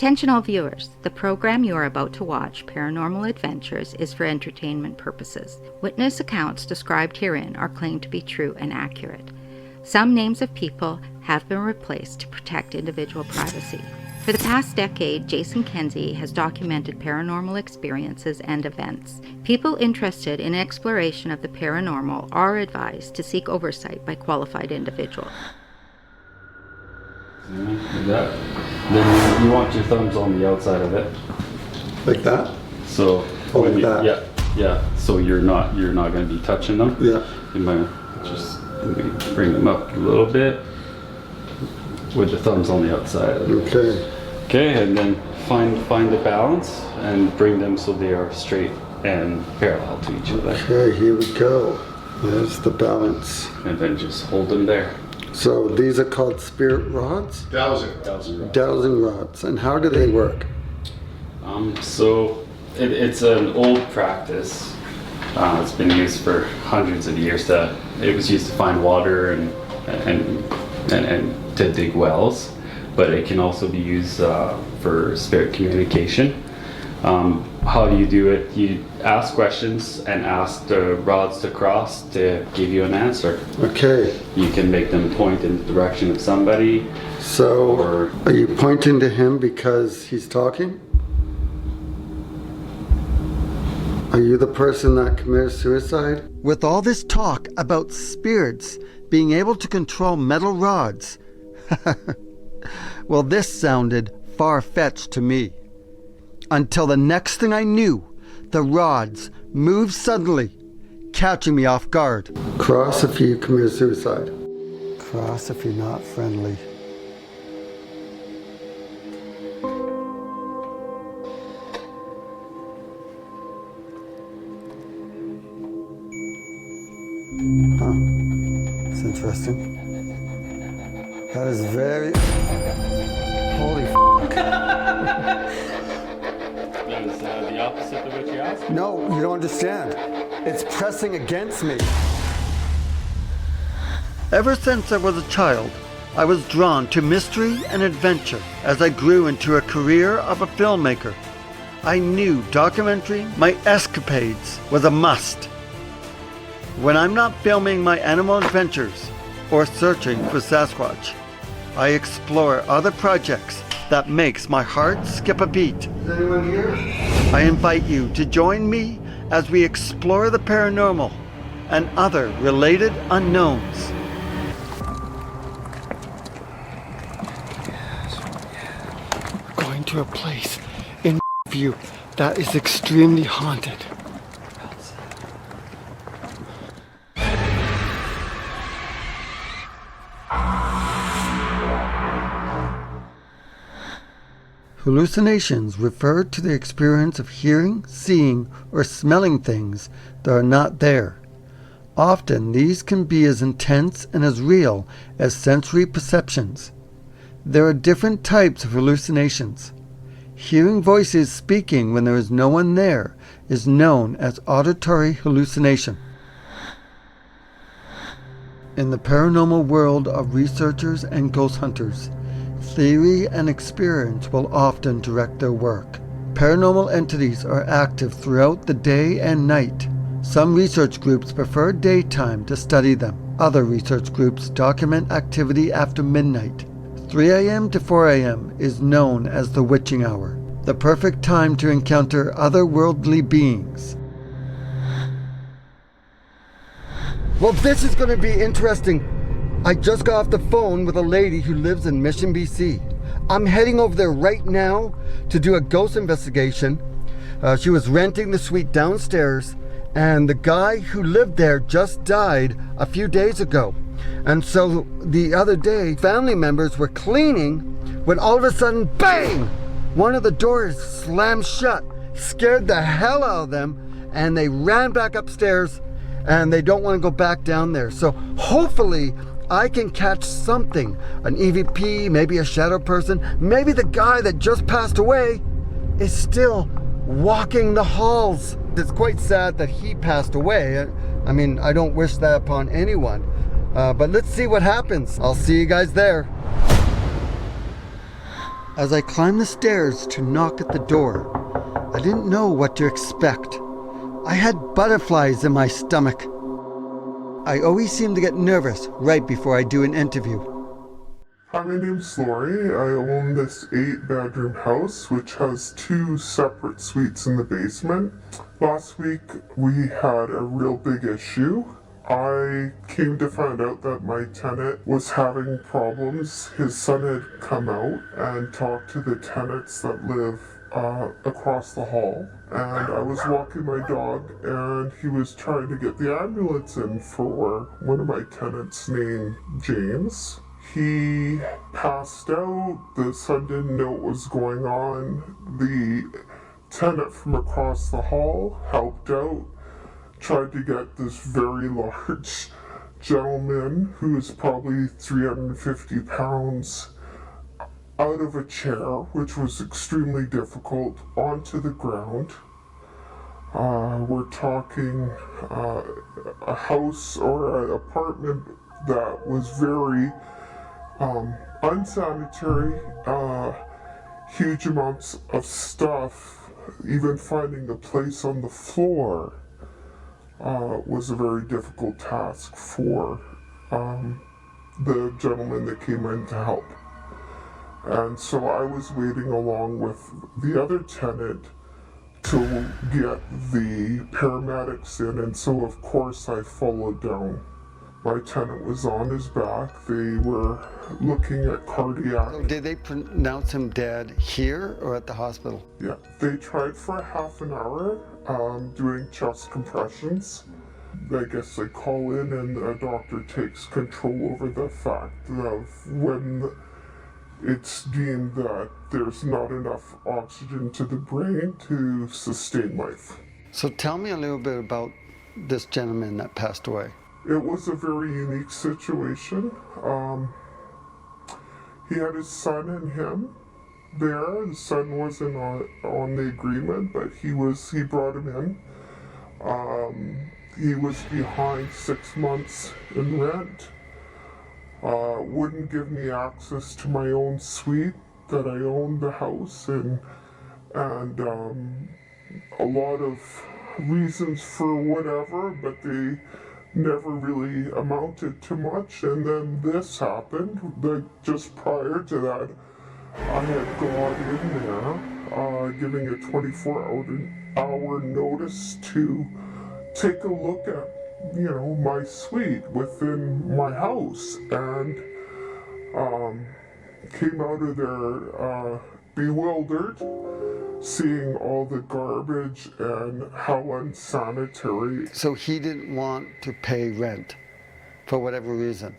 Attention all viewers, the program you are about to watch, Paranormal Adventures, is for entertainment purposes. Witness accounts described herein are claimed to be true and accurate. Some names of people have been replaced to protect individual privacy. For the past decade, Jason Kenzie has documented paranormal experiences and events. People interested in exploration of the paranormal are advised to seek oversight by qualified individuals. Like that. Then you want your thumbs on the outside of it. Like that? So like that? Yeah. So you're not going to be touching them. Yeah. You might just maybe bring them up a little bit with the thumbs on the outside. Okay. Okay, and then find the balance and bring them so they are straight and parallel to each other. Okay, here we go. There's the balance. And then just hold them there. So these are called spirit rods? Dowsing rods. Dowsing rods. And how do they work? So it's an old practice. It's been used for hundreds of years. It was used to find water and to dig wells, but it can also be used for spirit communication. How do you do it? You ask questions and ask the rods to cross to give you an answer. Okay. You can make them point in the direction of somebody. So, are you pointing to him because he's talking? Are you the person that committed suicide? With all this talk about spirits being able to control metal rods, well, this sounded far-fetched to me. Until the next thing I knew, the rods moved suddenly, catching me off guard. Cross if you commit suicide. Cross if you're not friendly. Huh. That's interesting. That is very... Holy f***. That is the opposite of what you asked? No, you don't understand. It's pressing against me. Ever since I was a child, I was drawn to mystery and adventure. As I grew into a career of a filmmaker, I knew documenting my escapades was a must. When I'm not filming my animal adventures or searching for Sasquatch, I explore other projects that makes my heart skip a beat. Is anyone here? I invite you to join me as we explore the paranormal and other related unknowns. We're going to a place in view that is extremely haunted. Hallucinations refer to the experience of hearing, seeing, or smelling things that are not there. Often these can be as intense and as real as sensory perceptions. There are different types of hallucinations. Hearing voices speaking when there is no one there is known as auditory hallucination. In the paranormal world of researchers and ghost hunters, theory and experience will often direct their work. Paranormal entities are active throughout the day and night. Some research groups prefer daytime to study them. Other research groups document activity after midnight. 3 a.m. to 4 a.m. is known as the witching hour, the perfect time to encounter otherworldly beings. Well, this is going to be interesting. I just got off the phone with a lady who lives in Mission, BC. I'm heading over there right now to do a ghost investigation. She was renting the suite downstairs, and the guy who lived there just died a few days ago. And so the other day, family members were cleaning when all of a sudden, bang! One of the doors slammed shut, scared the hell out of them, and they ran back upstairs, and they don't want to go back down there. So hopefully I can catch something, an EVP, maybe a shadow person, maybe the guy that just passed away is still walking the halls. It's quite sad that he passed away. I mean, I don't wish that upon anyone. But let's see what happens. I'll see you guys there. As I climbed the stairs to knock at the door, I didn't know what to expect. I had butterflies in my stomach. I always seem to get nervous right before I do an interview. Hi, my name's Flor. I own this 8-bedroom house which has 2 separate suites in the basement. Last week we had a real big issue. I came to find out that my tenant was having problems. His son had come out and talked to the tenants that live across the hall, and I was walking my dog and he was trying to get the ambulance in for one of my tenants named James. He passed out, the son didn't know what was going on. The tenant from across the hall helped out, tried to get this very large gentleman who is probably 350 pounds out of a chair, which was extremely difficult, onto the ground. We're talking a house or an apartment that was very unsanitary, huge amounts of stuff, even finding a place on the floor was a very difficult task for the gentleman that came in to help. And so I was waiting along with the other tenant to get the paramedics in, and so of course I followed down. My tenant was on his back. They were looking at cardiac. So did they pronounce him dead here or at the hospital? Yeah, they tried for half an hour doing chest compressions. I guess they call in and a doctor takes control over the fact of when it's deemed that there's not enough oxygen to the brain to sustain life. So tell me a little bit about this gentleman that passed away. It was a very unique situation. He had his son and him there. The son wasn't on the agreement, but he brought him in. He was behind 6 months in rent. Wouldn't give me access to my own suite that I owned the house, and a lot of reasons for whatever, but they never really amounted to much. And then this happened, like just prior to that, I had gone in there, giving a 24-hour notice to take a look at, my suite within my house, and came out of there bewildered, seeing all the garbage and how unsanitary. So he didn't want to pay rent for whatever reason.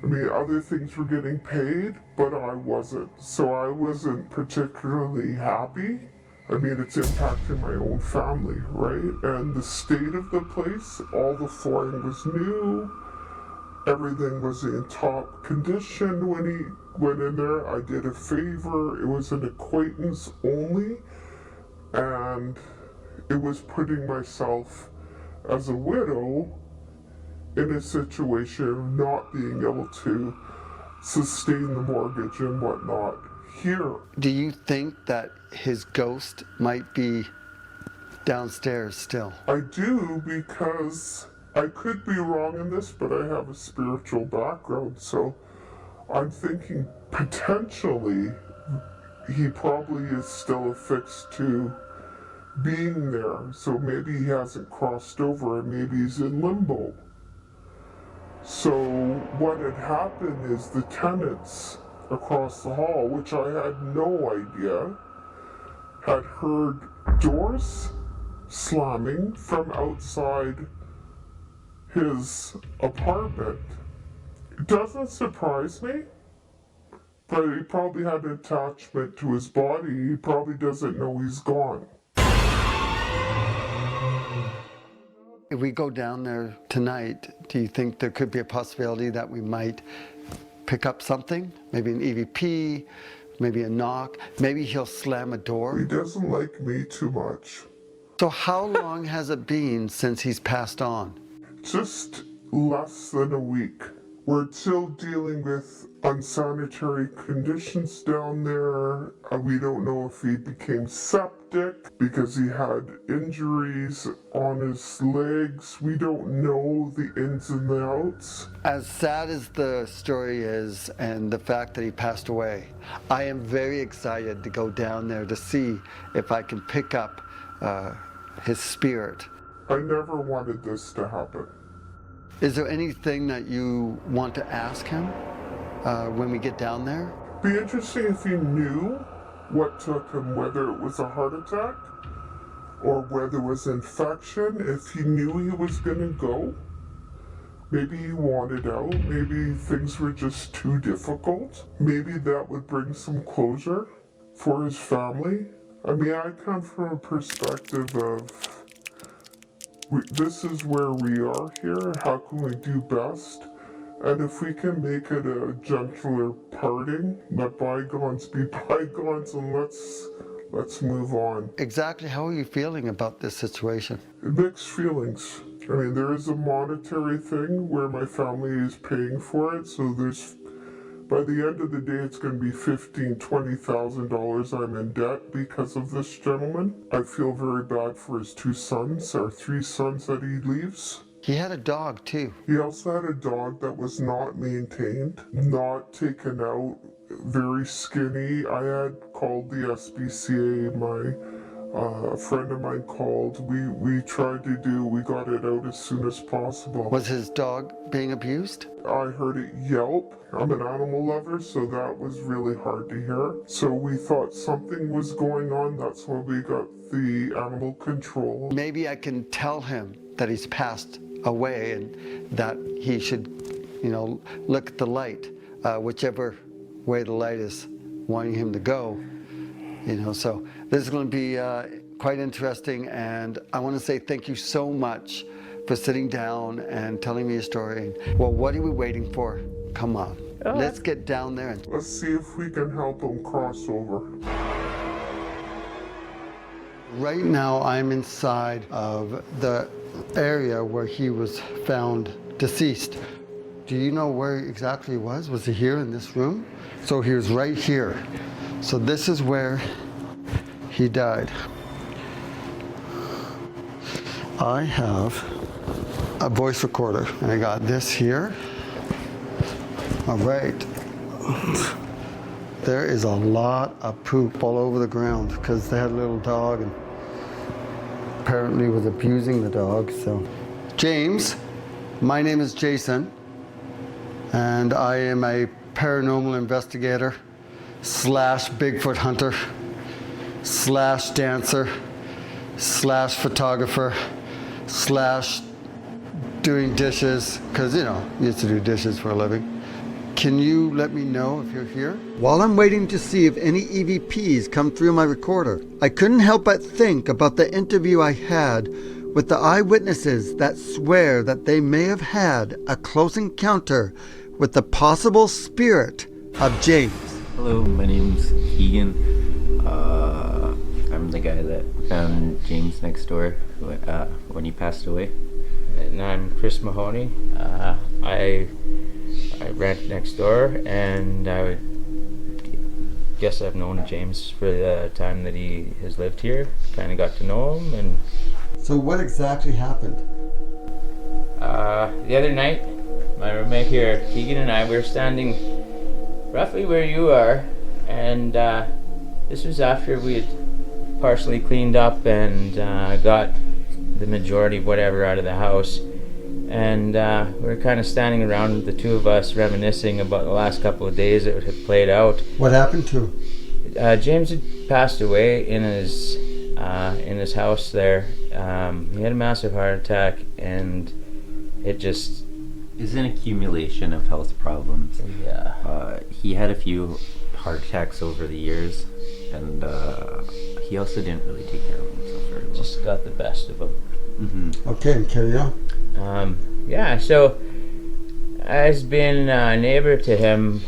I mean, other things were getting paid, but I wasn't. So I wasn't particularly happy. I mean, it's impacting my own family, right? And the state of the place, all the flooring was new. Everything was in top condition when he went in there. I did a favor. It was an acquaintance only. And it was putting myself as a widow in a situation of not being able to sustain the mortgage and whatnot here. Do you think that his ghost might be downstairs still? I do, because I could be wrong in this, but I have a spiritual background, so I'm thinking potentially he probably is still affixed to being there, so maybe he hasn't crossed over and maybe he's in limbo. So what had happened is the tenants across the hall, which I had no idea, had heard doors slamming from outside his apartment. It doesn't surprise me, but he probably had an attachment to his body. He probably doesn't know he's gone. If we go down there tonight, do you think there could be a possibility that we might pick up something? Maybe an EVP, maybe a knock, maybe he'll slam a door? He doesn't like me too much. So how long has it been since he's passed on? Just less than a week. We're still dealing with unsanitary conditions down there. We don't know if he became septic because he had injuries on his legs. We don't know the ins and the outs. As sad as the story is and the fact that he passed away, I am very excited to go down there to see if I can pick up his spirit. I never wanted this to happen. Is there anything that you want to ask him when we get down there? Be interesting if he knew what took him, whether it was a heart attack or whether it was infection, if he knew he was going to go. Maybe he wanted out, maybe things were just too difficult. Maybe that would bring some closure for his family. I mean, I come from a perspective of this is where we are here, how can we do best? And if we can make it a gentler parting, let bygones be bygones, and let's move on. Exactly how are you feeling about this situation? Mixed feelings. I mean, there is a monetary thing where my family is paying for it, so by the end of the day, it's going to be $15,000, $20,000 I'm in debt because of this gentleman. I feel very bad for his 2 sons, or 3 sons that he leaves. He had a dog too. He also had a dog that was not maintained, not taken out, very skinny. I had called the SPCA, a friend of mine called. We got it out as soon as possible. Was his dog being abused? I heard it yelp. I'm an animal lover, so that was really hard to hear. So we thought something was going on. That's why we got the animal control. Maybe I can tell him that he's passed away and that he should, look at the light, whichever way the light is wanting him to go. So this is going to be quite interesting, and I want to say thank you so much for sitting down and telling me a story. Well, what are we waiting for? Come on, let's get down there. Let's see if we can help him cross over. Right now, I'm inside of the area where he was found deceased. Do you know where exactly he was? Was he here in this room? So he was right here. So this is where he died. I have a voice recorder, and I got this here. All right. There is a lot of poop all over the ground because they had a little dog and apparently was abusing the dog. So, James, my name is Jason, and I am a paranormal investigator / Bigfoot hunter / dancer / photographer / doing dishes, because used to do dishes for a living. Can you let me know if you're here? While I'm waiting to see if any EVPs come through my recorder, I couldn't help but think about the interview I had with the eyewitnesses that swear that they may have had a close encounter with the possible spirit of James. Hello, my name's Keegan. I'm the guy that found James next door when he passed away. And I'm Chris Mahoney. I rent next door, and I guess I've known James for the time that he has lived here. Kind of got to know him. And so what exactly happened? The other night, my roommate here, Keegan, and I were standing roughly where you are, and this was after we had partially cleaned up and got the majority of whatever out of the house. And we were kind of standing around, the two of us, reminiscing about the last couple of days that had played out. What happened to him? James had passed away in his house there. He had a massive heart attack, and it just is an accumulation of health problems. Yeah. He had a few heart attacks over the years, and he also didn't really take care of himself very well. Just got the best of him. Mm-hmm. Okay, carry on. So as being a neighbor to him,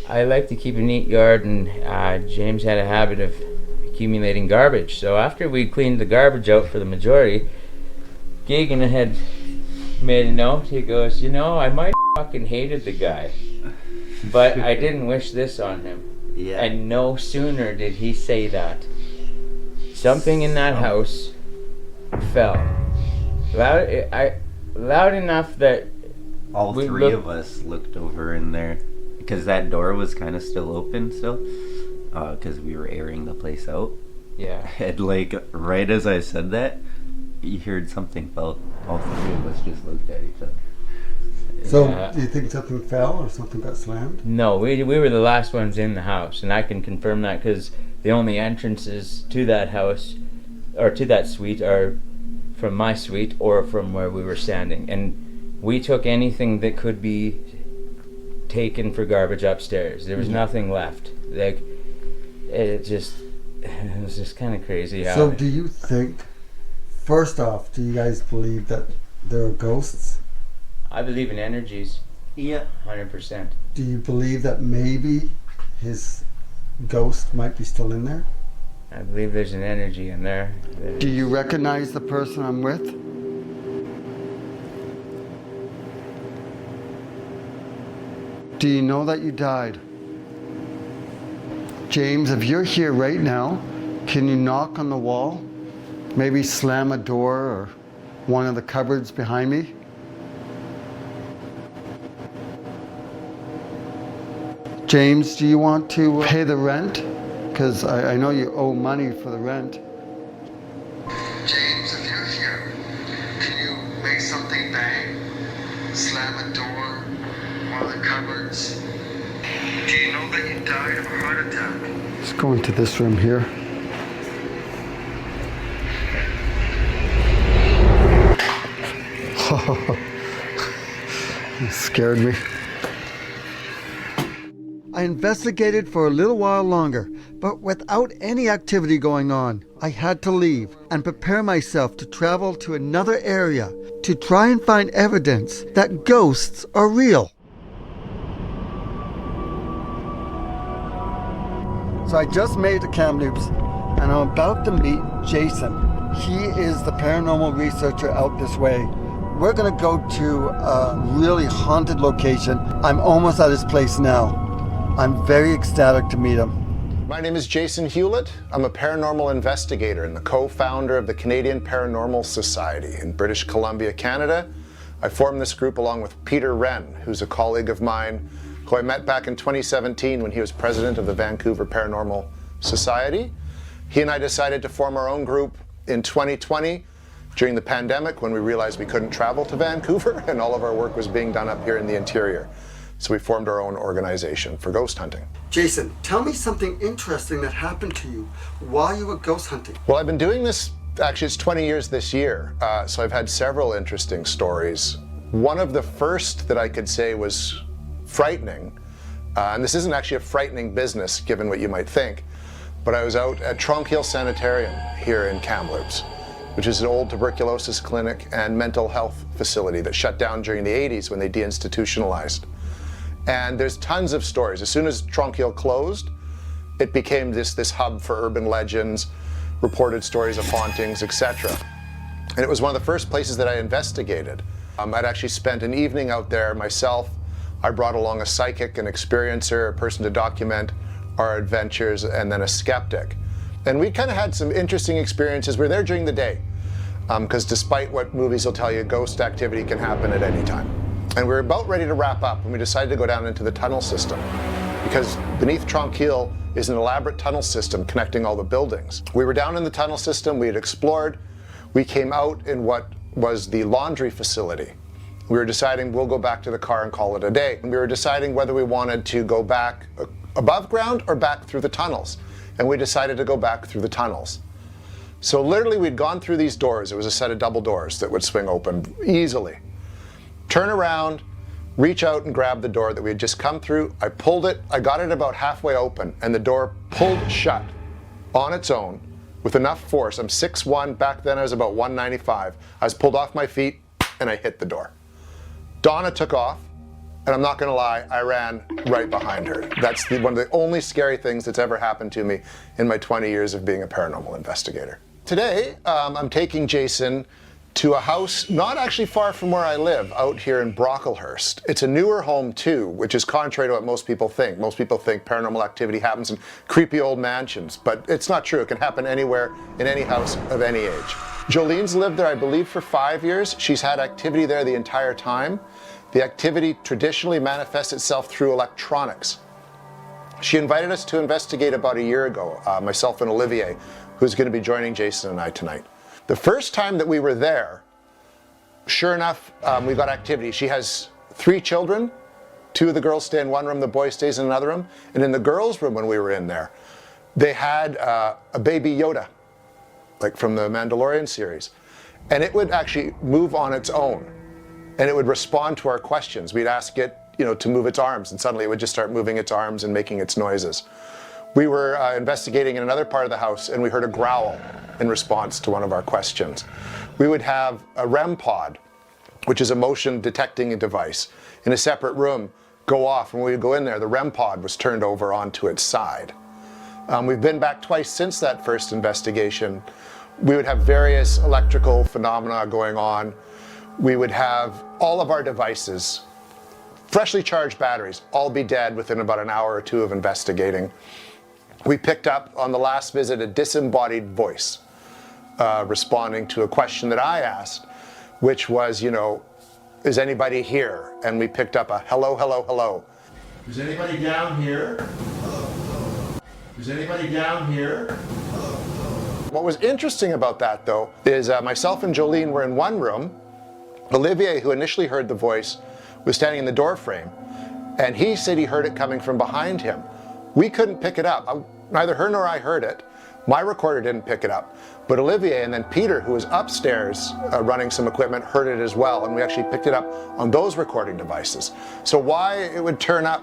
I like to keep a neat yard, and James had a habit of accumulating garbage. So after we cleaned the garbage out for the majority, Keegan had made a note. He goes, I might fucking hated the guy, but I didn't wish this on him. Yeah. And no sooner did he say that, something in that house fell. Loud enough that all three of us looked over in there, because that door was kind of still open because we were airing the place out. Yeah. And like right as I said that, you heard something fell. All three of us just looked at each other. So, do you think something fell or something got slammed? No, we were the last ones in the house, and I can confirm that because the only entrances to that house or to that suite are from my suite or from where we were standing, and we took anything that could be taken for garbage upstairs. There was nothing left. Like it was just kind of crazy. So, do you think? First off, do you guys believe that there are ghosts? I believe in energies. Yeah. 100%. Do you believe that maybe his ghost might be still in there? I believe there's an energy in there. Do you recognize the person I'm with? Do you know that you died? James, if you're here right now, can you knock on the wall? Maybe slam a door or one of the cupboards behind me? James, do you want to pay the rent? Because I know you owe money for the rent. James, if you're here, can you make something bang? Slam a door, one of the cupboards? Do you know that you died of a heart attack? Let's go into this room here. You scared me. I investigated for a little while longer, but without any activity going on, I had to leave and prepare myself to travel to another area to try and find evidence that ghosts are real. So I just made it to Kamloops and I'm about to meet Jason. He is the paranormal researcher out this way. We're gonna go to a really haunted location. I'm almost at his place now. I'm very ecstatic to meet him. My name is Jason Hewlett. I'm a paranormal investigator and the co-founder of the Canadian Paranormal Society in British Columbia, Canada. I formed this group along with Peter Renn, who's a colleague of mine, who I met back in 2017 when he was president of the Vancouver Paranormal Society. He and I decided to form our own group in 2020 during the pandemic when we realized we couldn't travel to Vancouver and all of our work was being done up here in the interior. So we formed our own organization for ghost hunting. Jason, tell me something interesting that happened to you while you were ghost hunting. Well, I've been doing this, actually it's 20 years this year, so I've had several interesting stories. One of the first that I could say was frightening, and this isn't actually a frightening business given what you might think, but I was out at Tronc Hill Sanitarium here in Kamloops, which is an old tuberculosis clinic and mental health facility that shut down during the 80s when they deinstitutionalized. And there's tons of stories. As soon as Tronc Hill closed, it became this hub for urban legends, reported stories of hauntings, etc. And it was one of the first places that I investigated. I'd actually spent an evening out there myself. I brought along a psychic, an experiencer, a person to document our adventures, and then a skeptic. And we kind of had some interesting experiences. We were there during the day, because despite what movies will tell you, ghost activity can happen at any time. And we were about ready to wrap up when we decided to go down into the tunnel system, because beneath Tronc Hill is an elaborate tunnel system connecting all the buildings. We were down in the tunnel system, we had explored, we came out in what was the laundry facility. We were deciding we'll go back to the car and call it a day. And we were deciding whether we wanted to go back above ground or back through the tunnels. And we decided to go back through the tunnels. So literally we'd gone through these doors. It was a set of double doors that would swing open easily. Turn around, reach out and grab the door that we had just come through. I pulled it, I got it about halfway open, and the door pulled shut on its own with enough force. I'm 6'1", back then I was about 195. I was pulled off my feet and I hit the door. Donna took off, and I'm not gonna lie, I ran right behind her. That's one of the only scary things that's ever happened to me in my 20 years of being a paranormal investigator. Today, I'm taking Jason to a house not actually far from where I live, out here in Brocklehurst. It's a newer home too, which is contrary to what most people think. Most people think paranormal activity happens in creepy old mansions, but it's not true. It can happen anywhere, in any house of any age. Jolene's lived there, I believe, for 5 years. She's had activity there the entire time. The activity traditionally manifests itself through electronics. She invited us to investigate about a year ago, myself and Olivier, who's going to be joining Jason and I tonight. The first time that we were there, sure enough, we got activity. She has 3 children. 2 of the girls stay in one room, the boy stays in another room. And in the girls' room when we were in there, they had a baby Yoda, like from the Mandalorian series. And it would actually move on its own. And it would respond to our questions. We'd ask it, to move its arms, and suddenly it would just start moving its arms and making its noises. We were investigating in another part of the house, and we heard a growl in response to one of our questions. We would have a REM pod, which is a motion detecting device, in a separate room go off. When we would go in there, the REM pod was turned over onto its side. We've been back twice since that first investigation. We would have various electrical phenomena going on. We would have all of our devices, freshly charged batteries, all be dead within about an hour or 2 of investigating. We picked up on the last visit a disembodied voice responding to a question that I asked, which was, is anybody here? And we picked up a hello, hello, hello. Is anybody down here? Is anybody down here? What was interesting about that, though, is myself and Jolene were in one room. Olivier, who initially heard the voice, was standing in the door frame, and he said he heard it coming from behind him. We couldn't pick it up. Neither her nor I heard it. My recorder didn't pick it up. But Olivier and then Peter, who was upstairs running some equipment, heard it as well, and we actually picked it up on those recording devices. So why it would turn up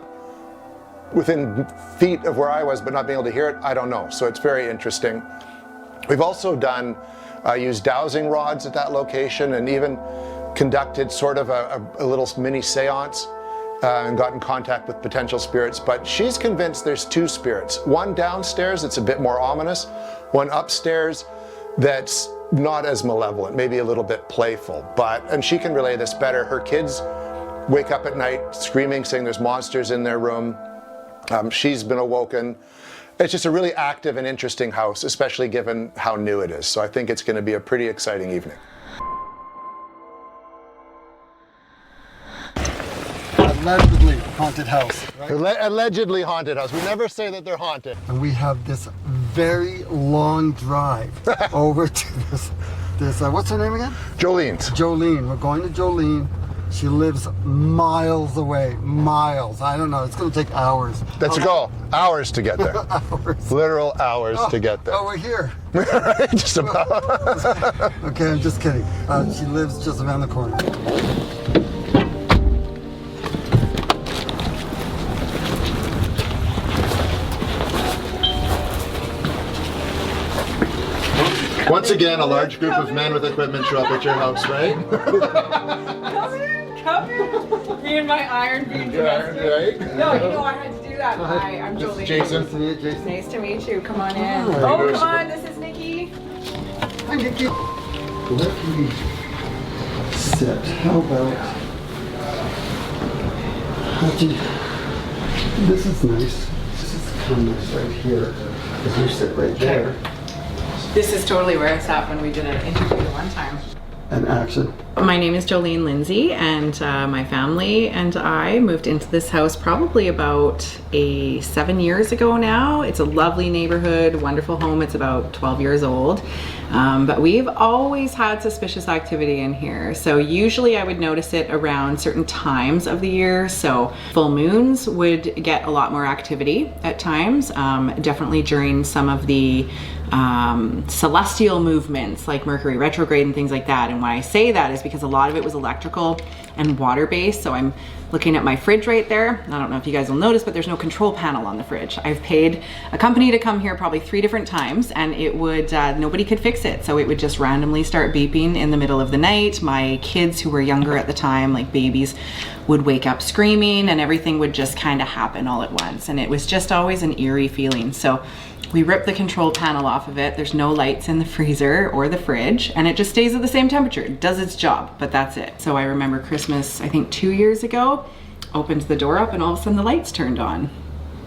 within feet of where I was but not being able to hear it, I don't know. So it's very interesting. We've also used dowsing rods at that location, and even conducted sort of a little mini seance and got in contact with potential spirits. But she's convinced there's 2 spirits. One downstairs that's a bit more ominous, one upstairs that's not as malevolent, maybe a little bit playful. And she can relay this better. Her kids wake up at night screaming, saying there's monsters in their room. She's been awoken. It's just a really active and interesting house, especially given how new it is. So I think it's going to be a pretty exciting evening. Allegedly haunted house. Right? Allegedly haunted house. We never say that they're haunted. And we have this very long drive over to this what's her name again? Jolene's. Jolene. We're going to Jolene. She lives miles away. Miles. I don't know. It's going to take hours. That's a goal. Hours to get there. Hours. Literal hours to get there. Oh, we're here. Right, just about. Okay, I'm just kidding. She lives just around the corner. Once again, a large group of men with equipment show up at your house, right? Come in. Me and my iron being domestic. Right? No, I had to do that. Hi, I'm Jolene. Jason. Nice to meet you, Jason. Nice to meet you. Come on in. Hi. Oh, come on. This is Nikki. Hi, Nikki. Let me sit. How about... This is nice. This is kind of nice right here. Because you sit right there. This is totally where I sat when we did an interview one time. And action. My name is Jolene Lindsay, and my family and I moved into this house probably about 7 years ago now. It's a lovely neighborhood, wonderful home. It's about 12 years old. But we've always had suspicious activity in here. So usually I would notice it around certain times of the year. So full moons would get a lot more activity at times, definitely during some of the celestial movements like Mercury retrograde and things like that. And why I say that is because a lot of it was electrical and water based. So I'm looking at my fridge right there. I don't know if you guys will notice, but there's no control panel on the fridge. I've paid a company to come here probably 3 different times, and it would, nobody could fix it. So it would just randomly start beeping in the middle of the night. My kids who were younger at the time, like babies, would wake up screaming, and everything would just kind of happen all at once. And it was just always an eerie feeling. So We rip the control panel off of it. There's no lights in the freezer or the fridge, and it just stays at the same temperature. It does its job, but that's it. So I remember Christmas, I think 2 years ago, opened the door up and all of a sudden the lights turned on.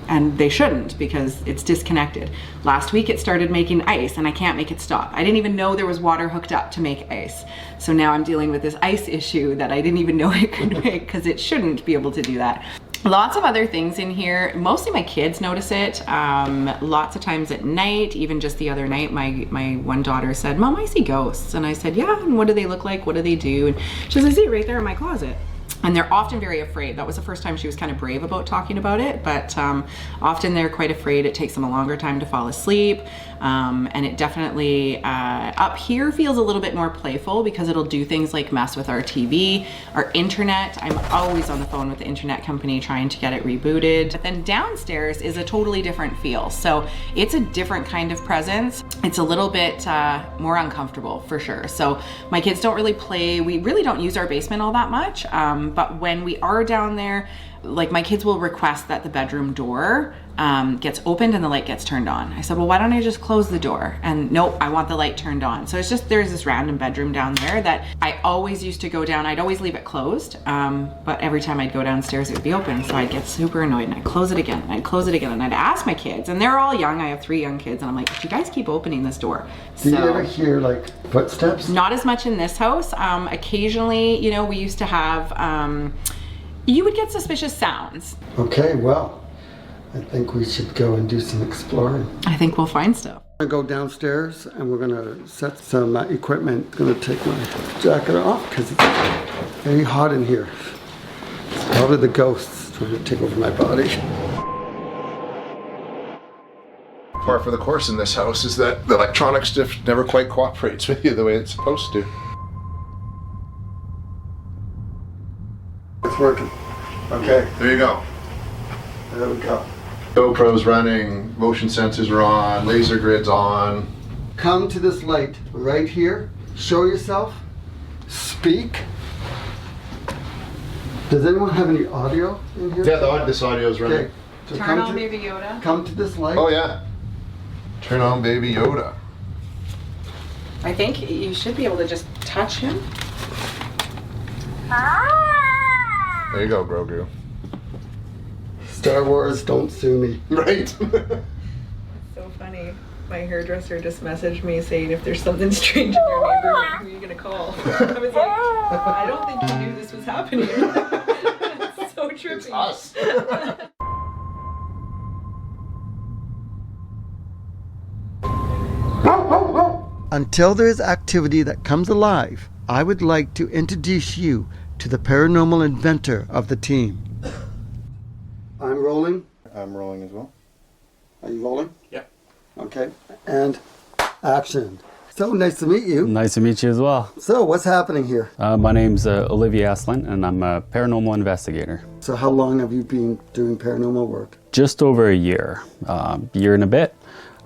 And they shouldn't because it's disconnected. Last week it started making ice and I can't make it stop. I didn't even know there was water hooked up to make ice. So now I'm dealing with this ice issue that I didn't even know it could make because it shouldn't be able to do that. Lots of other things in here. Mostly my kids notice it. Lots of times at night, even just the other night, my one daughter said, "Mom, I see ghosts." And I said, "Yeah, and what do they look like? What do they do?" And she says, "I see it right there in my closet." And they're often very afraid. That was the first time she was kind of brave about talking about it, but often they're quite afraid. It takes them a longer time to fall asleep. And it definitely, up here feels a little bit more playful because it'll do things like mess with our TV, our internet. I'm always on the phone with the internet company trying to get it rebooted. But then downstairs is a totally different feel. So it's a different kind of presence. It's a little bit more uncomfortable for sure. So my kids don't really play. We really don't use our basement all that much. But when we are down there, like my kids will request that the bedroom door gets opened and the light gets turned on. I said, well, why don't I just close the door? And nope, I want the light turned on. So it's just, there's this random bedroom down there that I always used to go down. I'd always leave it closed, but every time I'd go downstairs, it would be open. So I'd get super annoyed and I'd close it again and I'd close it again. And I'd ask my kids, and they're all young. I have 3 young kids, and I'm like, you guys keep opening this door. Do you ever hear like footsteps? Not as much in this house. Occasionally, you know, we used to have, you would get suspicious sounds. Okay, well, I think we should go and do some exploring. I think we'll find stuff. I'm gonna go downstairs and we're gonna set some equipment. I'm gonna take my jacket off because it's very hot in here. It's probably the ghosts trying to take over my body. Par for the course in this house is that the electronics just never quite cooperates with you the way it's supposed to. It's working. Okay, There you go. there we go. GoPro's running, motion sensors are on, laser grid's on. Come to this light right here. Show yourself. Speak. Does anyone have any audio in here? Yeah, this audio's running. Okay. So Turn come on to, Baby Yoda. come to this light. Oh yeah. Turn on Baby Yoda. I think you should be able to just touch him. There you go, Grogu. Star Wars, don't sue me. Right. So funny. My hairdresser just messaged me saying if there's something strange in your neighborhood, who are you gonna call? I was like, I don't think you knew this was happening. It's so trippy. It's us. Until there is activity that comes alive, I would like to introduce you to the paranormal inventor of the team. I'm rolling. I'm rolling as well. Are you rolling? Yeah. Okay. And action. So nice to meet you. Nice to meet you as well. So what's happening here? My name's Olivier Asselin, and I'm a paranormal investigator. So how long have you been doing paranormal work? Just over a year, year and a bit.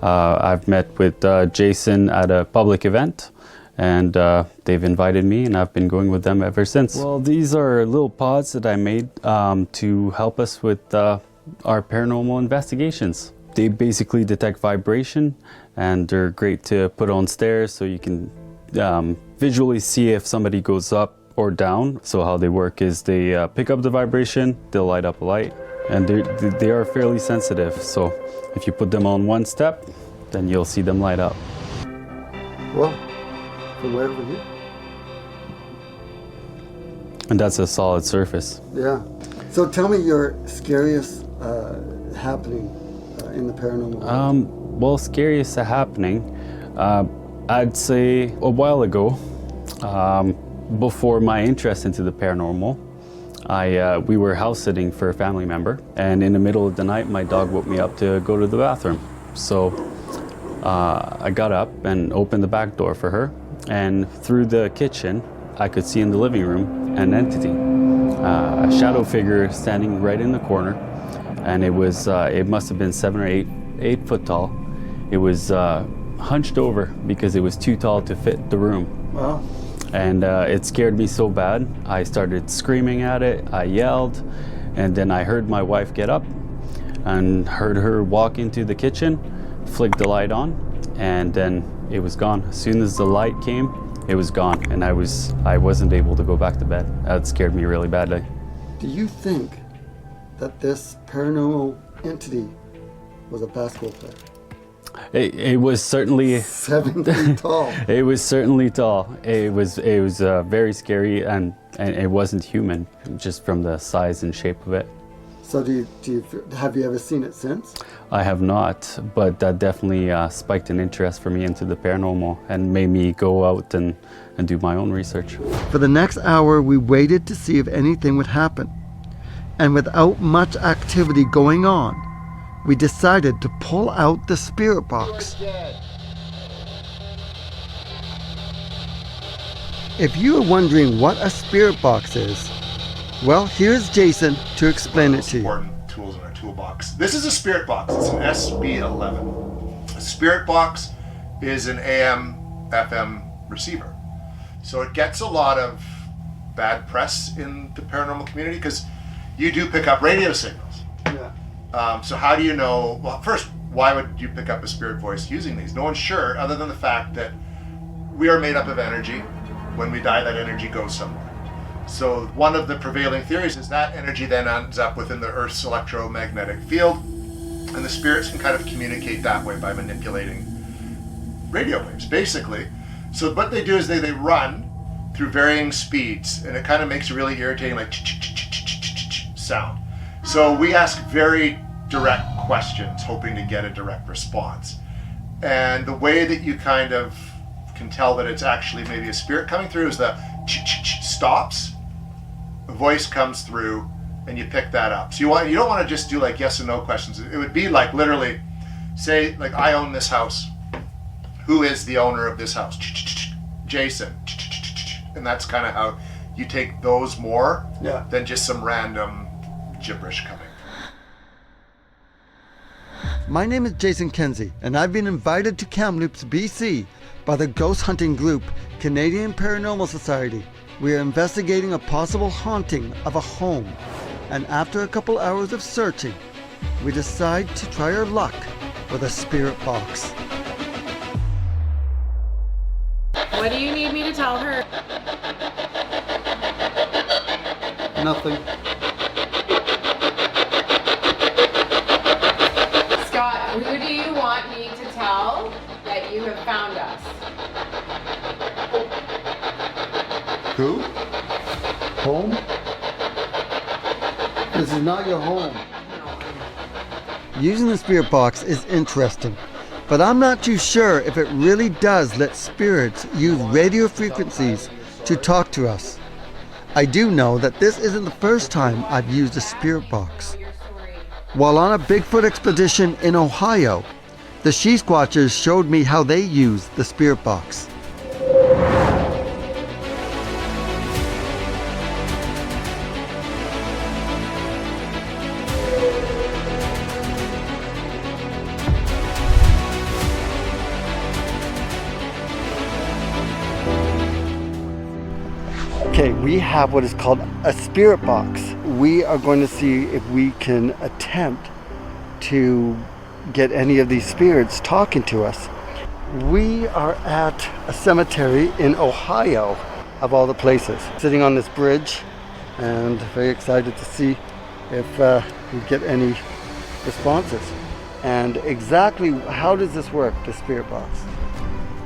I've met with Jason at a public event, and they've invited me, and I've been going with them ever since. Well, these are little pods that I made to help us with our paranormal investigations. They basically detect vibration, and they're great to put on stairs so you can visually see if somebody goes up or down. So how they work is they pick up the vibration, they'll light up a light, and they are fairly sensitive. So if you put them on one step, then you'll see them light up. Well, from where were you? And that's a solid surface. Yeah. So tell me your scariest happening in the paranormal world. Well, scariest happening, I'd say a while ago, before my interest into the paranormal, we were house sitting for a family member, and in the middle of the night, my dog woke me up to go to the bathroom. So I got up and opened the back door for her, and through the kitchen, I could see in the living room an entity, a shadow figure standing right in the corner, and it must have been 7 or 8 foot tall. It was hunched over because it was too tall to fit the room. Wow. And it scared me so bad, I started screaming at it, I yelled, and then I heard my wife get up and heard her walk into the kitchen, flicked the light on, and then it was gone. As soon as the light came, it was gone, and I wasn't able to go back to bed. That scared me really badly. Do you think that this paranormal entity was a basketball player? It was certainly 7 feet tall. It was certainly tall. It was very scary, and it wasn't human, just from the size and shape of it. So have you ever seen it since? I have not, but that definitely spiked an interest for me into the paranormal and made me go out and do my own research. For the next hour, we waited to see if anything would happen. And without much activity going on, we decided to pull out the spirit box. If you are wondering what a spirit box is, well, here's Jason to explain it to you. Important tools in our toolbox. This is a spirit box. It's an SB11. A spirit box is an AM/FM receiver. So it gets a lot of bad press in the paranormal community because you do pick up radio signals. Yeah. So how do you know, well, first, why would you pick up a spirit voice using these? No one's sure, other than the fact that we are made up of energy. When we die, that energy goes somewhere. So one of the prevailing theories is that energy then ends up within the Earth's electromagnetic field, and the spirits can kind of communicate that way by manipulating radio waves, basically. So what they do is they run through varying speeds, and it kind of makes a really irritating, like sound. So we ask very direct questions, hoping to get a direct response. And the way that you kind of can tell that it's actually maybe a spirit coming through is the stops, a voice comes through, and you pick that up. So you don't want to just do like yes and no questions. It would be like literally, say like I own this house. Who is the owner of this house? Jason. And that's kind of how you take those more than just some random gibberish coming. My name is Jason Kenzie, and I've been invited to Kamloops, BC by the ghost hunting group Canadian Paranormal Society. We are investigating a possible haunting of a home, and after a couple hours of searching, we decide to try our luck with a spirit box. What do you need me to tell her? Nothing. Scott, who do you want me to tell that you have found us? Who? Home? This is not your home. Using the spirit box is interesting, but I'm not too sure if it really does let spirits use radio frequencies to talk to us. I do know that this isn't the first time I've used a spirit box. While on a Bigfoot expedition in Ohio, the She Squatchers showed me how they use the spirit box. Okay, we have what is called a spirit box. We are going to see if we can attempt to get any of these spirits talking to us. We are at a cemetery in Ohio, of all the places, sitting on this bridge, and very excited to see if we get any responses. And exactly how does this work, the spirit box?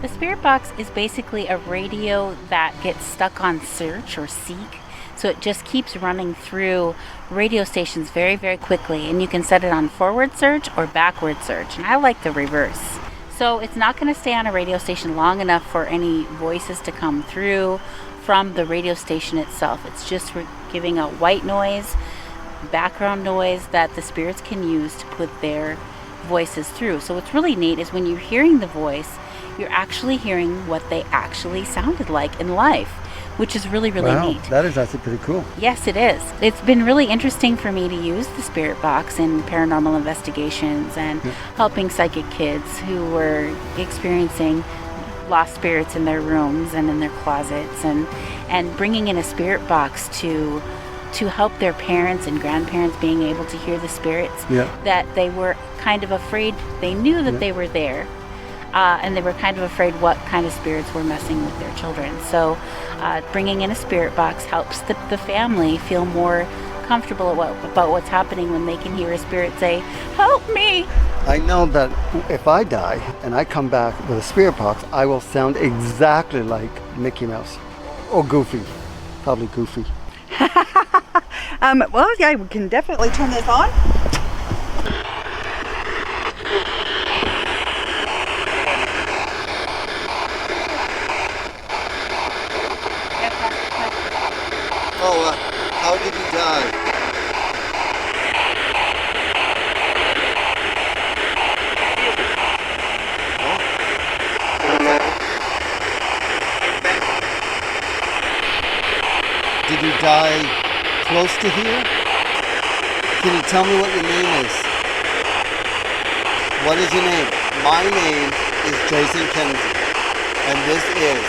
The spirit box is basically a radio that gets stuck on search or seek. So it just keeps running through radio stations very, very quickly. And you can set it on forward search or backward search. And I like the reverse. So it's not going to stay on a radio station long enough for any voices to come through from the radio station itself. It's just giving out white noise, background noise that the spirits can use to put their voices through. So what's really neat is when you're hearing the voice, you're actually hearing what they actually sounded like in life, which is really, really neat. That is actually pretty cool. Yes, it is. It's been really interesting for me to use the spirit box in paranormal investigations and helping psychic kids who were experiencing lost spirits in their rooms and in their closets, and bringing in a spirit box to help their parents and grandparents being able to hear the spirits that they were kind of afraid. They knew that they were there, and they were kind of afraid what kind of spirits were messing with their children. So bringing in a spirit box helps the family feel more comfortable about what's happening when they can hear a spirit say, "Help me." I know that if I die and I come back with a spirit box, I will sound exactly like Mickey Mouse. Or Goofy. Probably Goofy. Well, yeah, we can definitely turn this on. Oh, how did he die? Did you die close to here? Can you tell me what your name is? What is your name? My name is Jason Kenzie, and this is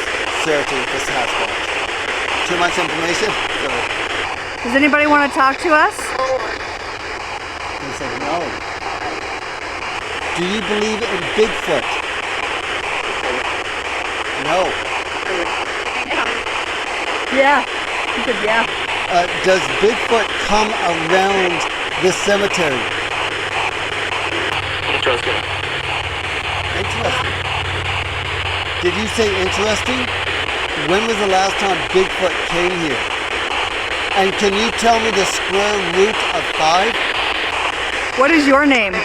Searching for Sasquatch. Too much information? Does anybody want to talk to us? He said no. Do you believe in Bigfoot? No. Yeah. He said yeah. Does Bigfoot come around the cemetery? Interesting. Interesting. Did you say interesting? When was the last time Bigfoot came here? And can you tell me the square root of 5? What is your name?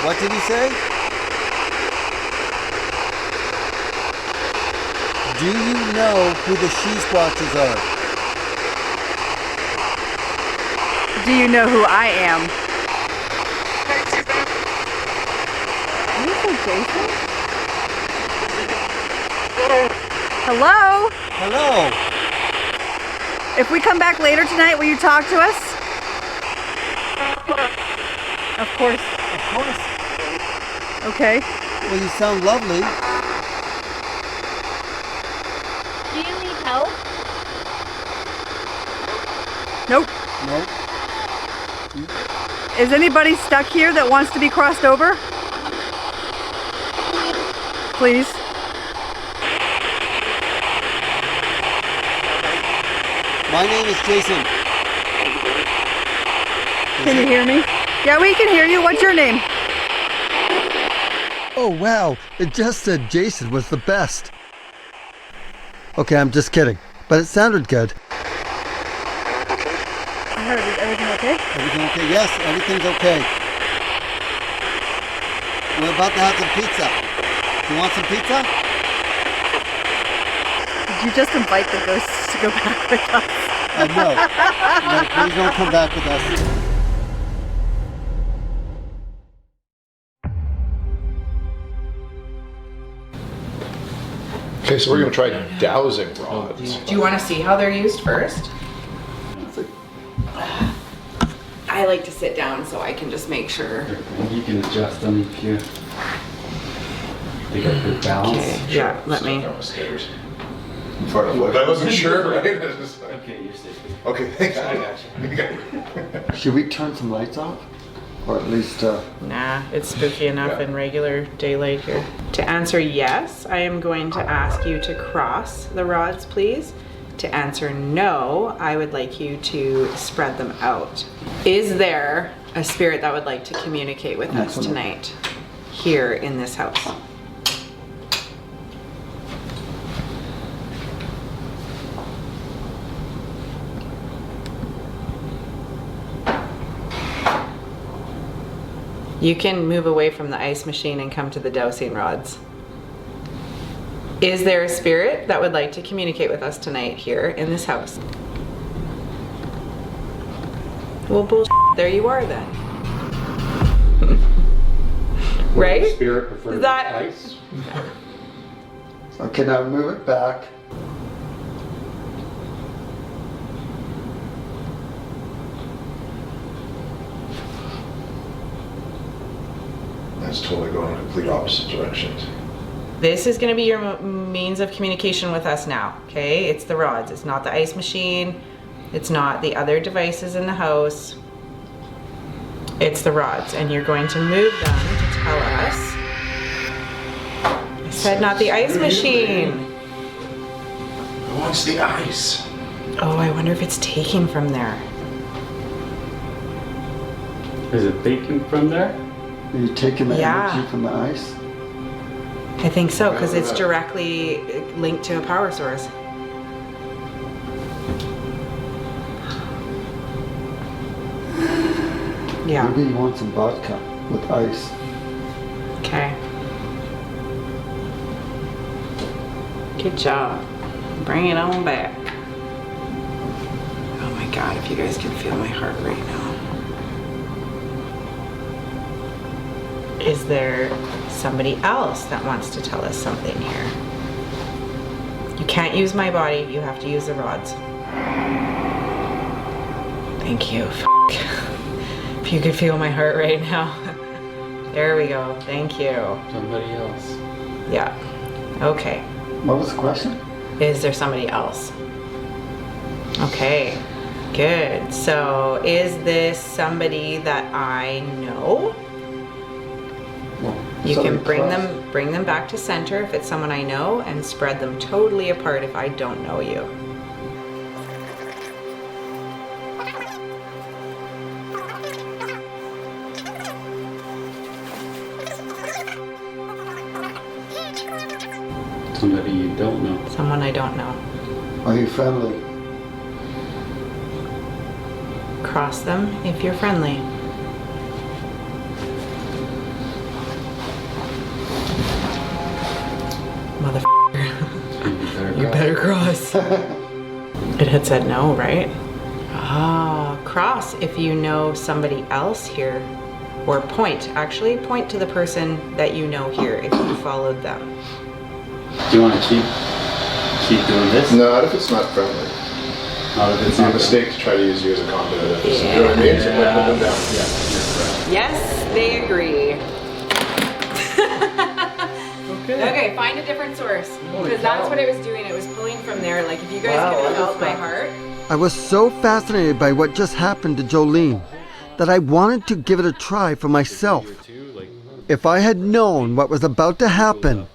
What did he say? Do you know who the Sheath Watchers are? Do you know who I am? Did you say Jason? Hello? Hello. If we come back later tonight, will you talk to us? Of course. Of course. Okay. Well, you sound lovely. Do you need help? Nope. Nope. Is anybody stuck here that wants to be crossed over? Please. My name is Jason. Can you hear me? Yeah, we can hear you. What's your name? Oh, wow. It just said Jason was the best. Okay, I'm just kidding. But it sounded good. I heard. Is everything okay? Everything okay? Yes, everything's okay. We're about to have some pizza. You want some pizza? Did you just invite the ghosts to go back with us? No. No, please don't come back with us. Okay, so we're going to try dowsing rods. Do you want to see how they're used first? I like to sit down so I can just make sure. You can adjust them if you got good balance. Okay, yeah, let me. I wasn't sure, right? Okay, you're safe. Okay, thanks. I got you. Should we turn some lights off? Or at least, Nah, it's spooky enough in regular daylight here. To answer yes, I am going to ask you to cross the rods, please. To answer no, I would like you to spread them out. Is there a spirit that would like to communicate with us tonight here in this house? You can move away from the ice machine and come to the dowsing rods. Is there a spirit that would like to communicate with us tonight here in this house? Well, bullshit, there you are then. Right? Spirit prefer That- ice. okay, now move it back. That's totally going in complete opposite directions. This is gonna be your means of communication with us now, okay? It's the rods, it's not the ice machine, it's not the other devices in the house. It's the rods, and you're going to move them to tell us. I said not the ice machine. Who wants the ice? Oh, I wonder if it's taking from there. Is it taken from there? Are you taking the Yeah. energy from the ice? I think so, because it's directly linked to a power source. Yeah. Maybe you want some vodka with ice. Okay. Good job. Bring it on back. Oh my God, if you guys can feel my heart right now. Is there somebody else that wants to tell us something here? You can't use my body, you have to use the rods. Thank you. If you could feel my heart right now. There we go, thank you. Somebody else. Yeah, okay. What was the question? Is there somebody else? Okay, good. So is this somebody that I know? Well, You can somebody close. bring them back to center if it's someone I know, and spread them totally apart if I don't know you. Somebody you don't know. Someone I don't know. Are you friendly? Cross them if you're friendly. Motherfucker. You better cross. It had said no, right? Ah, cross if you know somebody else here. Or point, actually point to the person that you know here if you followed them. Do you want to keep doing this? No, not if it's not friendly. Not if it's It's a not mistake to try to use you as a conduit. Yeah. You know what I mean? So put them down. Yes, they agree. Okay, find a different source. Because that's what it was doing. It was pulling from there. Like, if you guys could have felt my heart. I was so fascinated by what just happened to Jolene that I wanted to give it a try for myself. If I had known what was about to happen,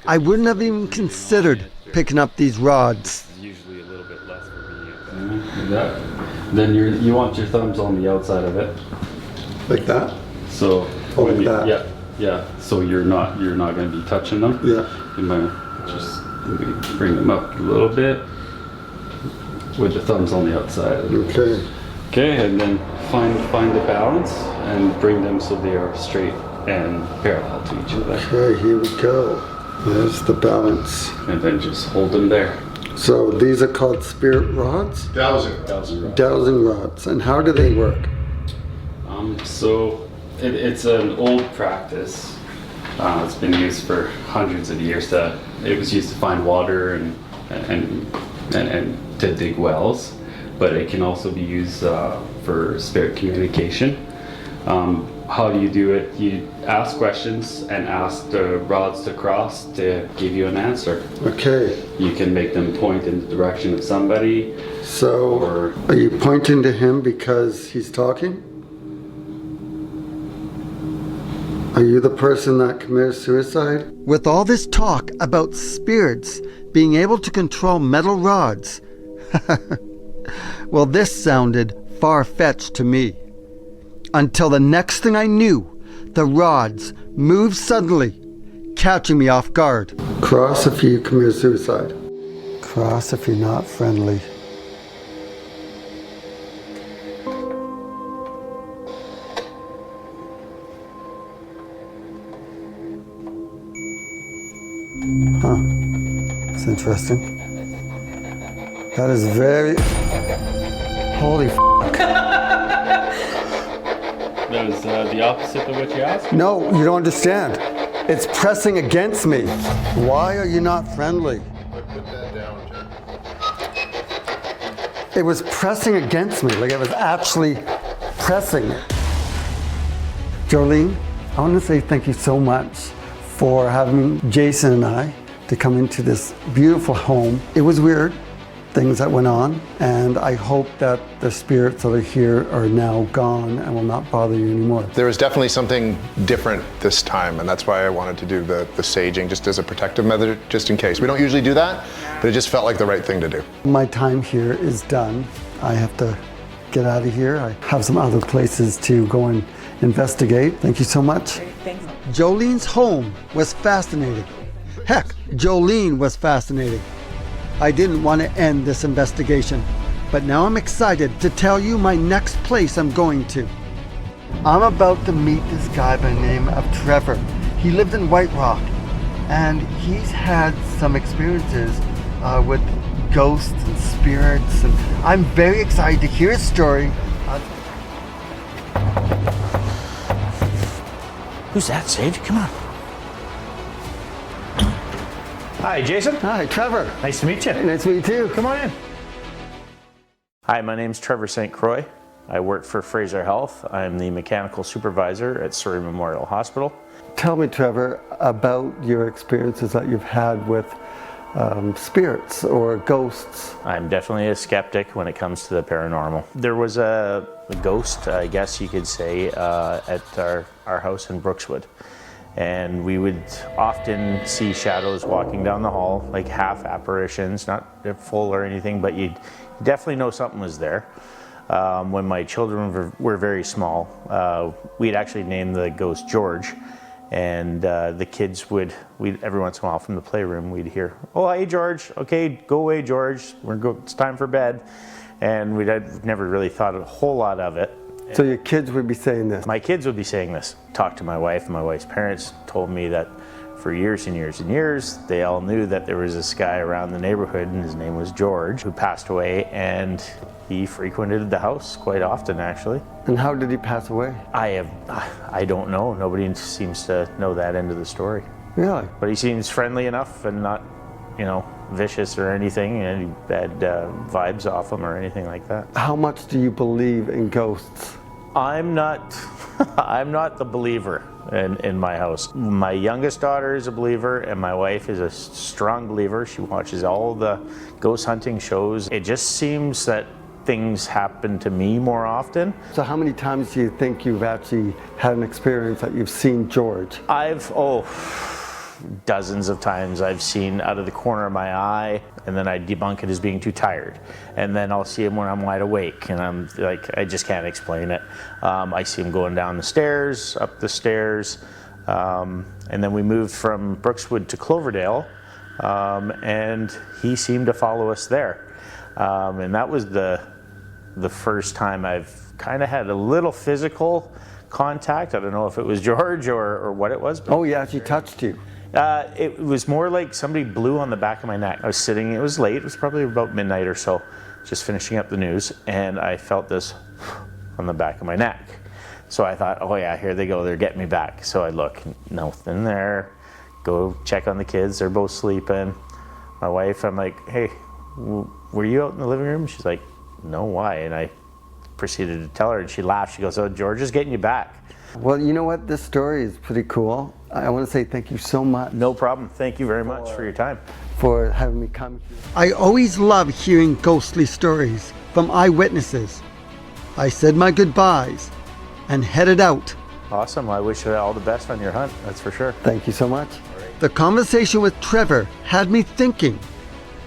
I wouldn't have even considered picking up these rods. Usually a little bit less for me. Then you want your thumbs on the outside of it. Like that? So Oh, like that? Yeah. So you're not going to be touching them. Yeah. You might just maybe bring them up a little bit with the thumbs on the outside. Okay. Okay, and then find the balance and bring them so they are straight and parallel to each other. Okay, here we go. There's the balance. And then just hold them there. So these are called spirit rods? Dowsing. Dowsing rods. And how do they work? So it's an old practice. It's been used for hundreds of years. It was used to find water and to dig wells, but it can also be used for spirit communication. How do you do it? You ask questions and ask the rods to cross to give you an answer. Okay. You can make them point in the direction of somebody. So are you pointing to him because he's talking? Are you the person that committed suicide? With all this talk about spirits being able to control metal rods, well, this sounded far-fetched to me. Until the next thing I knew, the rods moved suddenly, catching me off guard. Cross if you commit suicide. Cross if you're not friendly. Huh. It's interesting. That is very... Holy f***. That was the opposite of what you asked? No, you don't understand. It's pressing against me. Why are you not friendly? Put that down, Jen. It was pressing against me, like it was actually pressing. Jolene, I want to say thank you so much for having Jason and I to come into this beautiful home. It was weird, things that went on, and I hope that the spirits that are here are now gone and will not bother you anymore. There was definitely something different this time, and that's why I wanted to do the saging, just as a protective measure, just in case. We don't usually do that, but it just felt like the right thing to do. My time here is done. I have to get out of here. I have some other places to go and investigate. Thank you so much. Thanks. Jolene's home was fascinating. Heck, Jolene was fascinating. I didn't want to end this investigation, but now I'm excited to tell you my next place I'm going to. I'm about to meet this guy by the name of Trevor. He lived in White Rock, and he's had some experiences with ghosts and spirits, and I'm very excited to hear his story. Who's that, Sage? Come on. Hi, Jason. Hi, Trevor. Nice to meet you. Nice to meet you too. Come on in. Hi, my name's Trevor St. Croix. I work for Fraser Health. I'm the mechanical supervisor at Surrey Memorial Hospital. Tell me, Trevor, about your experiences that you've had with spirits or ghosts. I'm definitely a skeptic when it comes to the paranormal. There was a ghost, I guess you could say, at our house in Brookswood. And we would often see shadows walking down the hall, like half apparitions, not full or anything, but you'd definitely know something was there. When my children were very small, we'd actually named the ghost George, and the kids would, every once in a while from the playroom, we'd hear, "Oh, hey George, okay, go away George, it's time for bed." And we'd never really thought a whole lot of it. So your kids would be saying this? My kids would be saying this. Talked to my wife, and my wife's parents told me that for years and years and years, they all knew that there was this guy around the neighborhood, and his name was George, who passed away, and he frequented the house quite often, actually. And how did he pass away? I don't know. Nobody seems to know that end of the story. Really? But he seems friendly enough and not, vicious or anything, and any bad vibes off him or anything like that. How much do you believe in ghosts? I'm not the believer in my house. My youngest daughter is a believer, and my wife is a strong believer. She watches all the ghost hunting shows. It just seems that things happen to me more often. So how many times do you think you've actually had an experience that you've seen George? Dozens of times I've seen out of the corner of my eye, and then I debunk it as being too tired. And then I'll see him when I'm wide awake, and I'm like, I just can't explain it. I see him going down the stairs, up the stairs, and then we moved from Brookswood to Cloverdale, and he seemed to follow us there. And that was the first time I've kind of had a little physical contact. I don't know if it was George or what it was. But oh yeah, she touched you. It was more like somebody blew on the back of my neck. I was sitting, it was late, it was probably about midnight or so, just finishing up the news, and I felt this on the back of my neck. So I thought, oh yeah, here they go, they're getting me back. So I look, nothing there, go check on the kids, they're both sleeping. My wife, I'm like, hey, were you out in the living room? She's like, no, why? And I proceeded to tell her, and she laughed. She goes, oh, George is getting you back. Well, you know what? This story is pretty cool. I want to say thank you so much. No problem. Thank you very much for your time. For having me come here. I always love hearing ghostly stories from eyewitnesses. I said my goodbyes and headed out. Awesome. I wish you all the best on your hunt. That's for sure. Thank you so much. The conversation with Trevor had me thinking,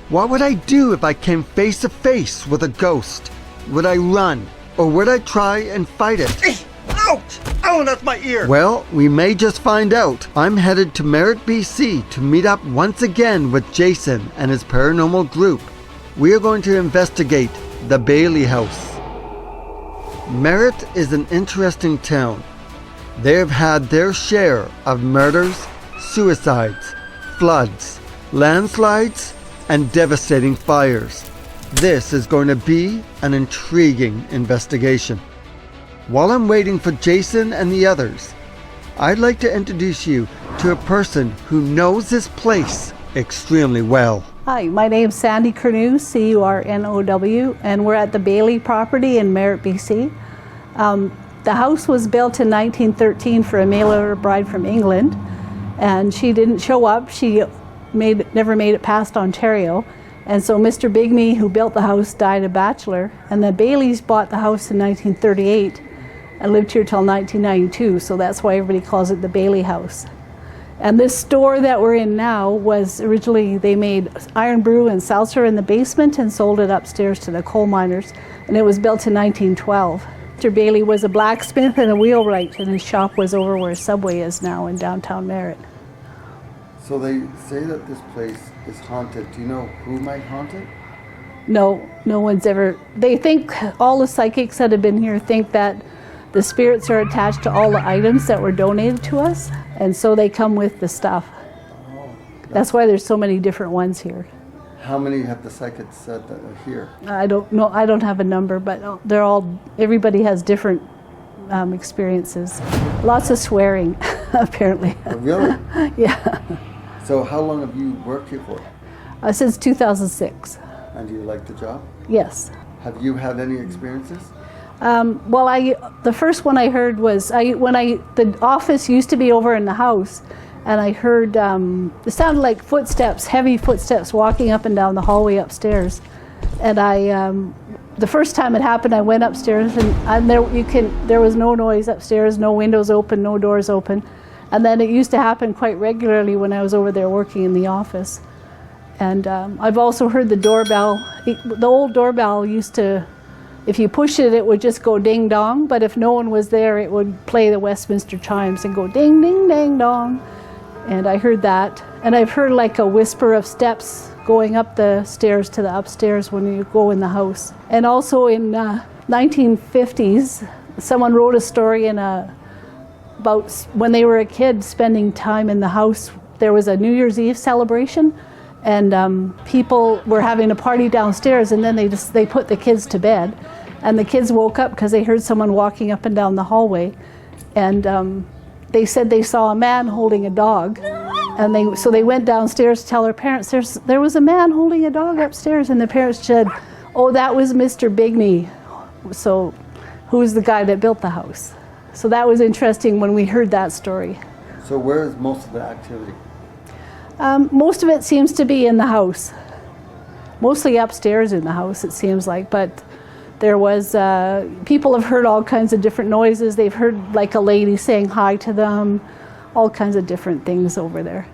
what would I do if I came face to face with a ghost? Would I run, or would I try and fight it? Ouch! Oh, that's my ear! Well, we may just find out. I'm headed to Merritt, BC to meet up once again with Jason and his paranormal group. We are going to investigate the Baillie house. Merritt is an interesting town. They have had their share of murders, suicides, floods, landslides, and devastating fires. This is going to be an intriguing investigation. While I'm waiting for Jason and the others, I'd like to introduce you to a person who knows this place extremely well. Hi, my name's Sandy Curnow, C-U-R-N-O-W, and we're at the Baillie property in Merritt, BC. The house was built in 1913 for a mail-order bride from England, and she didn't show up. She never made it past Ontario. And so Mr. Bigney, who built the house, died a bachelor, and the Baillies bought the house in 1938 and lived here till 1992, so that's why everybody calls it the Baillie House. And this store that we're in now was originally, they made iron brew and seltzer in the basement and sold it upstairs to the coal miners, and it was built in 1912. Mr. Baillie was a blacksmith and a wheelwright, and his shop was over where Subway is now in downtown Merritt. So they say that this place is haunted. Do you know who might haunt it? No one's ever, they think, all the psychics that have been here think that the spirits are attached to all the items that were donated to us, and so they come with the stuff. Oh, that's why there's so many different ones here. How many have the psychics said that are here? I don't know, I don't have a number, but everybody has different experiences. Lots of swearing, apparently. Oh, really? Yeah. So how long have you worked here for? Since 2006. And do you like the job? Yes. Have you had any experiences? The first one I heard was the office used to be over in the house, and I heard it sounded like footsteps, heavy footsteps walking up and down the hallway upstairs. And the first time it happened, I went upstairs, and there was no noise upstairs, no windows open, no doors open. And then it used to happen quite regularly when I was over there working in the office. And I've also heard the doorbell. The old doorbell used to, if you push it, it would just go ding dong, but if no one was there, it would play the Westminster chimes and go ding ding ding dong. And I heard that. And I've heard like a whisper of steps going up the stairs to the upstairs when you go in the house. And also in 1950s, someone wrote a story about when they were a kid spending time in the house. There was a New Year's Eve celebration, and people were having a party downstairs, and then they put the kids to bed, and the kids woke up because they heard someone walking up and down the hallway, and they said they saw a man holding a dog, and so they went downstairs to tell their parents there was a man holding a dog upstairs, and the parents said, "Oh, that was Mr. Bigney." So, who's the guy that built the house? So that was interesting when we heard that story. So where is most of the activity? Most of it seems to be in the house. Mostly upstairs in the house, it seems like. But there was, people have heard all kinds of different noises. They've heard like a lady saying hi to them, all kinds of different things over there.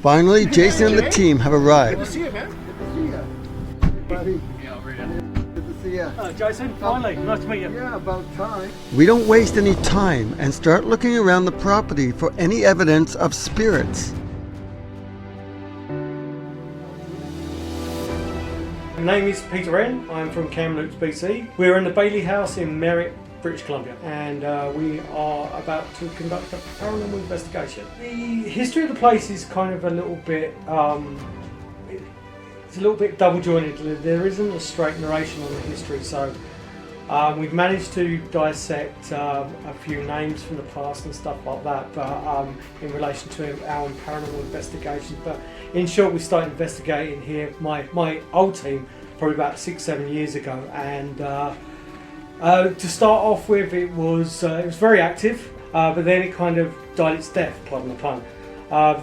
Finally, Jason and the team have arrived. Good to see you, man. Good to see you. Buddy. Good to see you. Jason, finally, nice to meet you. Yeah, about time. We don't waste any time and start looking around the property for any evidence of spirits. My name is Pete Renn. I'm from Kamloops, BC. We're in the Baillie House in Merritt, British Columbia, and we are about to conduct a paranormal investigation. The history of the place is kind of a little bit, it's a little bit double jointed. There isn't a straight narration on the history, so we've managed to dissect a few names from the past and stuff like that, but in relation to our paranormal investigations. But in short, we started investigating here, my old team, probably about 6-7 years ago, and to start off with, it was very active, but then it kind of died its death, pardon the pun. I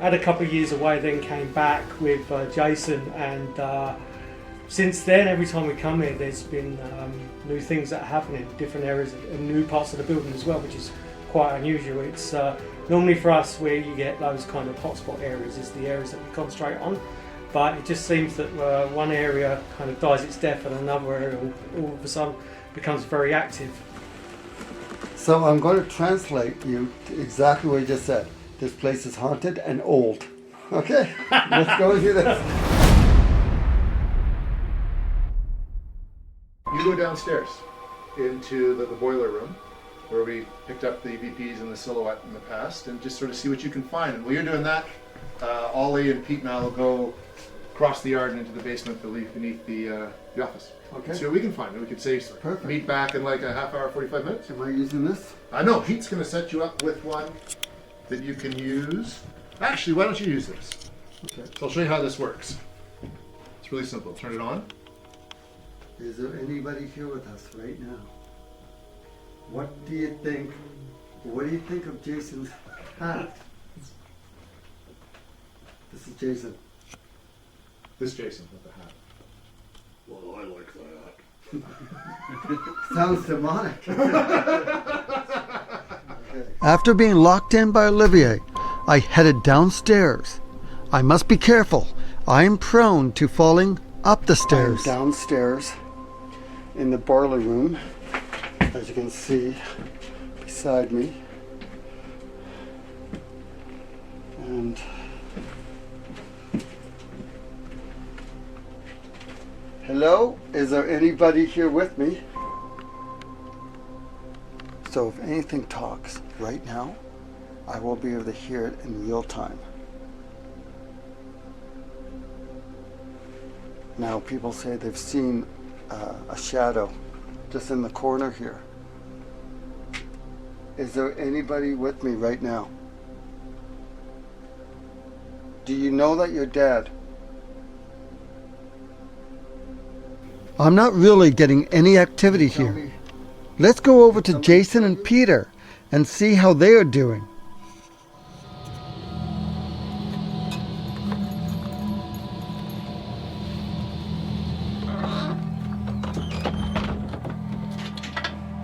had a couple of years away, then came back with Jason, and since then, every time we come here, there's been new things that happen in different areas and new parts of the building as well, which is quite unusual. It's normally for us where you get those kind of hotspot areas is the areas that we concentrate on, but it just seems that one area kind of dies its death and another area all of a sudden becomes very active. So I'm going to translate you to exactly what you just said. This place is haunted and old. Okay, let's go and do this. You go downstairs into the boiler room where we picked up the EVPs and the silhouette in the past, and just sort of see what you can find. And while you're doing that, Ollie and Pete and I will go across the yard and into the basement beneath the office. Okay. See what we can find. We could say Perfect. Meet back in like a half hour, 45 minutes. Am I using this? I know, Pete's going to set you up with one that you can use. Actually, why don't you use this? Okay. So I'll show you how this works. It's really simple. Turn it on. Is there anybody here with us right now? What do you think of Jason's hat. This is Jason. This Jason with the hat. Well, I like that. Sounds demonic. After being locked in by Olivier, I headed downstairs. I must be careful. I am prone to falling up the stairs. I'm downstairs in the boiler room, as you can see beside me. And hello? Is there anybody here with me? So if anything talks right now, I will be able to hear it in real time. Now people say they've seen a shadow just in the corner here. Is there anybody with me right now? Do you know that you're dead? I'm not really getting any activity here. Let's go over to Jason and Peter and see how they are doing.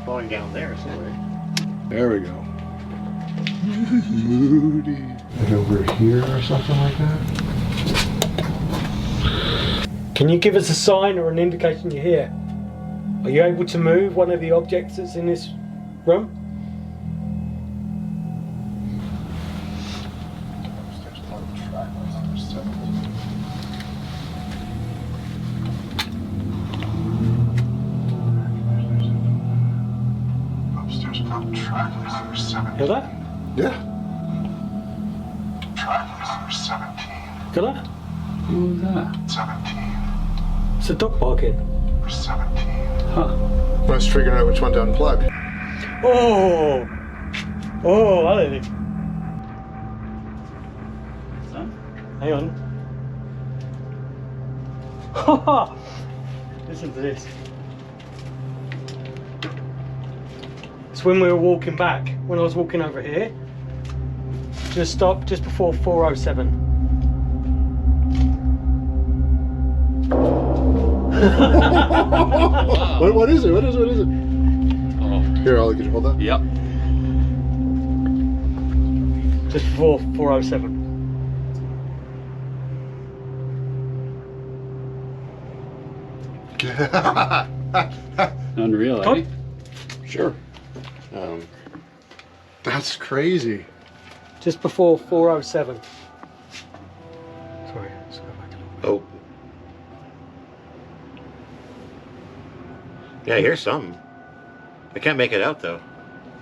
Going down there, sorry. There we go. Moody. And over here or something like that? Can you give us a sign or an indication you're here? Are you able to move one of the objects that's in this room? Hear that? Yeah. Got that? Who was that? 17. It's a dog barking. 17. Huh. I was figuring out which one to unplug. Oh! Oh, hello. Hang on. Listen to this. It's when we were walking back, when I was walking over here. Just stopped just before 4:07. What is it? What is it? What is it? Oh. Here, I'll get you hold that. Yep. Just before 4:07. Unreal, eh? Sure. That's crazy. Just before 4:07. Sorry, let's go back a little bit. Oh. Yeah, I hear something. I can't make it out though.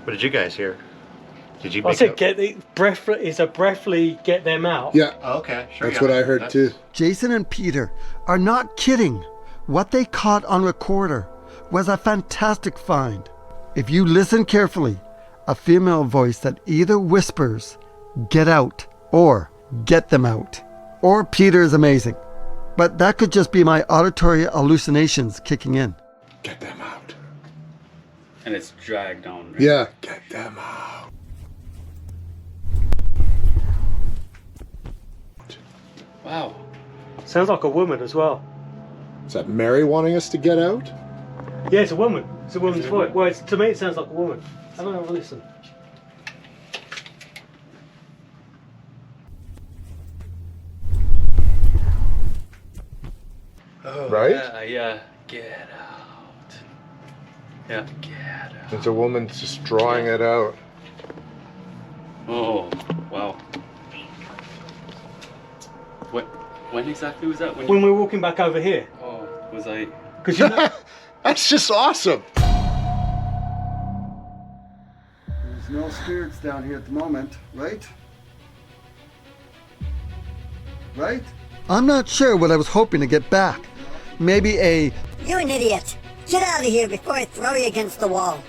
What did you guys hear? Did you I make said out? get the breath. It's a breathly get them out. Yeah. Oh, okay, sure. That's what I heard too. Jason and Peter are not kidding. What they caught on recorder was a fantastic find. If you listen carefully, a female voice that either whispers, "Get out," or "Get them out." Or Peter is amazing. But that could just be my auditory hallucinations kicking in. Get them out. And it's dragged on, right? Yeah. Get them out. Wow. Sounds like a woman as well. Is that Mary wanting us to get out? Yeah, it's a woman. It's a woman's voice. Well, to me it sounds like a woman. Have a listen. Oh, Right? Yeah. Get out. Yeah, get out. It's a woman just drawing it out. Oh, wow. When exactly was that? When we were walking back over here. Oh, was I? Because you know, That's just awesome. There's no spirits down here at the moment, right? Right? I'm not sure what I was hoping to get back. Maybe a "You're an idiot. Get out of here before I throw you against the wall."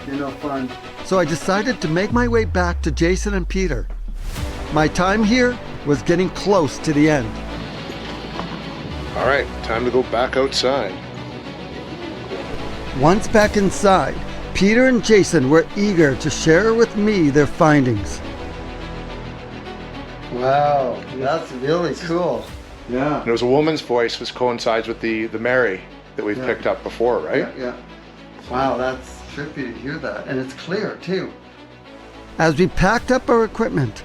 You're no fun. So I decided to make my way back to Jason and Peter. My time here was getting close to the end. All right, time to go back outside. Once back inside, Peter and Jason were eager to share with me their findings. Wow, that's really cool. Yeah. And it was a woman's voice, which coincides with the Mary that we've picked up before, right? Yeah. Wow, that's trippy to hear that. And it's clear, too. As we packed up our equipment,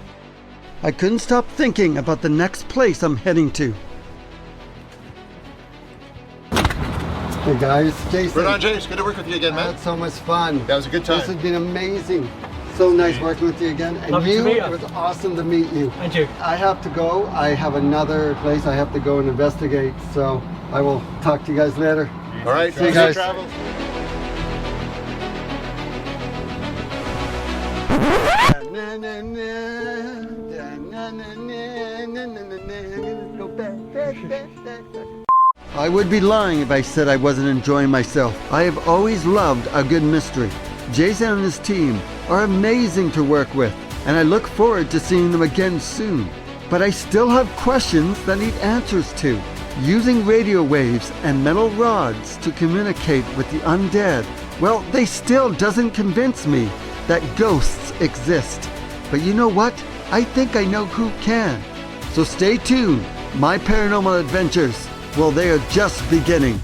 I couldn't stop thinking about the next place I'm heading to. Hey guys, Jason. Right on, James. Good to work with you again, man. I had so much fun. That was a good time. This has been amazing. So nice working with you again. And Lovely to meet you. It was awesome to meet you. And you. I have to go. I have another place I have to go and investigate. So I will talk to you guys later. All right. See you guys. Travel. I would be lying if I said I wasn't enjoying myself. I have always loved a good mystery. Jason and his team are amazing to work with, and I look forward to seeing them again soon. But I still have questions that need answers to. Using radio waves and metal rods to communicate with the undead, well, they still doesn't convince me that ghosts exist. But you know what? I think I know who can. So stay tuned. My paranormal adventures, well, they are just beginning.